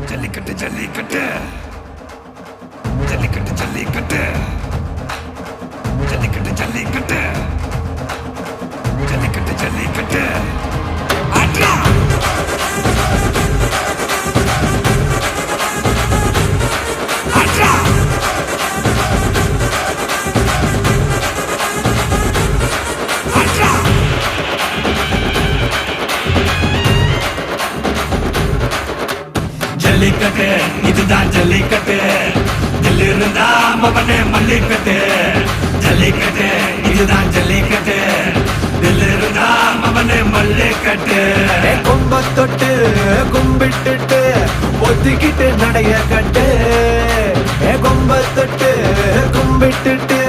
ஜல்லிக்கட்டு ஜல்லிக்கட்டு ஜல்லிக்கட்டு ஜல்லிக்கட்டு ஜல்லிக்கட்டு ஜல்லிக்கட்டு ஜல்லிக்கட்டு ஜல்லிக்கட்டு ஆட்ரா ஆட்ரா ஆட்ரா ஜல்லிக்கட்டு இதுதான் ஜல்லிக்கட்டு தில்லு இருந்தா மவனே மல்லிக்கட்டு ஜல்லிக்கட்டு இதுதான் ஜல்லிக்கட்டு தில்லு இருந்தா மவனே மல்லிக்கட்டு கொம்ப தொட்டு கும்பிட்டுட்டு ஒத்திக்கிட்டு நடைய கட்டு கொம்ப தொட்டு கும்பிட்டுட்டு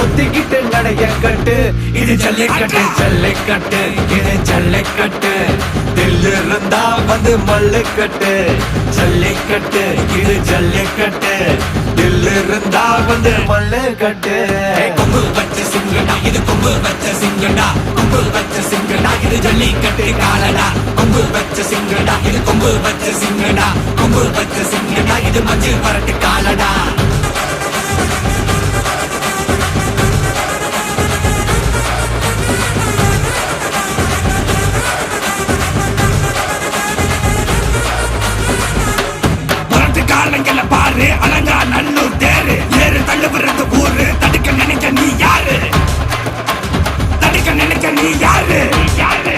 ஒத்திக்கிட்டு நடைய கட்டு இது ஜல்லிக்கட்டு ஜல்லிக்கட்டு இது ஜல்லிக்கட்டு தில்லு இருந்தா வந்து மல்லுக்கட்டு ஜல்லிக்கட்டு இது ஜல்லிக்கட்டு தில்லு இருந்தா வந்து மல்லுக்கட்டு கொம்பு வச்ச சிங்கடா இது கொம்பு வச்ச சிங்கடா கொம்பு வச்ச சிங்கடா இது ஜல்லிக்கட்டு காலடா கொம்பு வச்ச சிங்கடா இது கொம்பு வச்ச சிங்கடா கொம்பு வச்ச சிங்கடா இது மஞ்சள் பரட்டு காலடா காலங்கள பாரு அலங்கா நல்லூர் தேரு ஏறு தள்ளு விடுறது ஊரு தடுக்க நினைக்க நீ யாரு தடுக்க நினைக்க நீ யாரு யாரு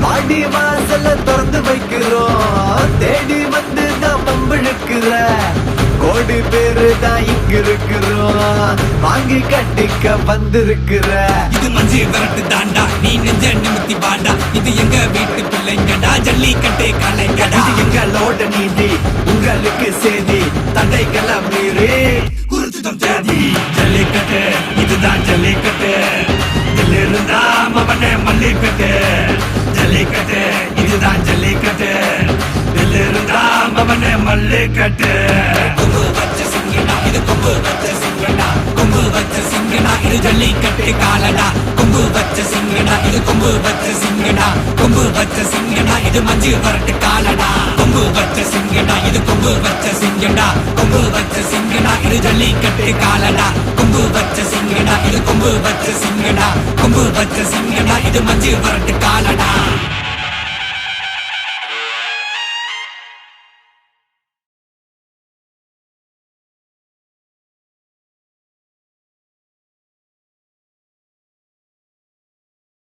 மாடி வாசல திறந்து வைக்கிறோம் தேடி வந்து நான் பம்பிழுக்கிற கோடி பேரு தான் இங்க இருக்கிறோம் வாங்கி கட்டிக்க வந்திருக்கிற இது மஞ்சு விரட்டு தாண்டா நீ நெஞ்ச நிமித்தி பாண்டா இது எங்க வீட்டு பிள்ளைங்கடா ஜல்லிக்கட்டு கலைங்கடா இது எங்களோட நீதி உங்களுக்கு செய்தி தடைக்கெல்லாம் மீறி குறிச்சுதம் தேதி ஜல்லிக்கட்டு இதுதான் ஜல்லிக்கட்டு இதில் இருந்தா மவனே மல்லிக்கட்டு ஜல்லிக்கட்டு இதுதான் ஜல்லிக்கட்டு இதில் இருந்தா மவனே மல்லிக்கட்டு கொம்பு வச்ச சிங்கடா இது கொம்பு வச்ச சிங்கடா கொம்பு வச்ச சிங்கடா இது ஜல்லிக்கட்டு காலடா கொம்பு வச்ச சிங்கடா இது கொம்பு வச்ச சிங்கடா கொம்பு வச்ச சிங்கடா இது மஞ்சு வரட்டு காலடா கொம்பு வச்ச சிங்கடா இது கொம்பு வச்ச சிங்கடா கொம்பு வச்ச சிங்கடா இது ஜல்லிக்கட்டு காலடா கொம்பு வச்ச சிங்கடா இது கொம்பு வச்ச சிங்கடா கொம்பு வச்ச சிங்கடா இது மஞ்சு வரட்டு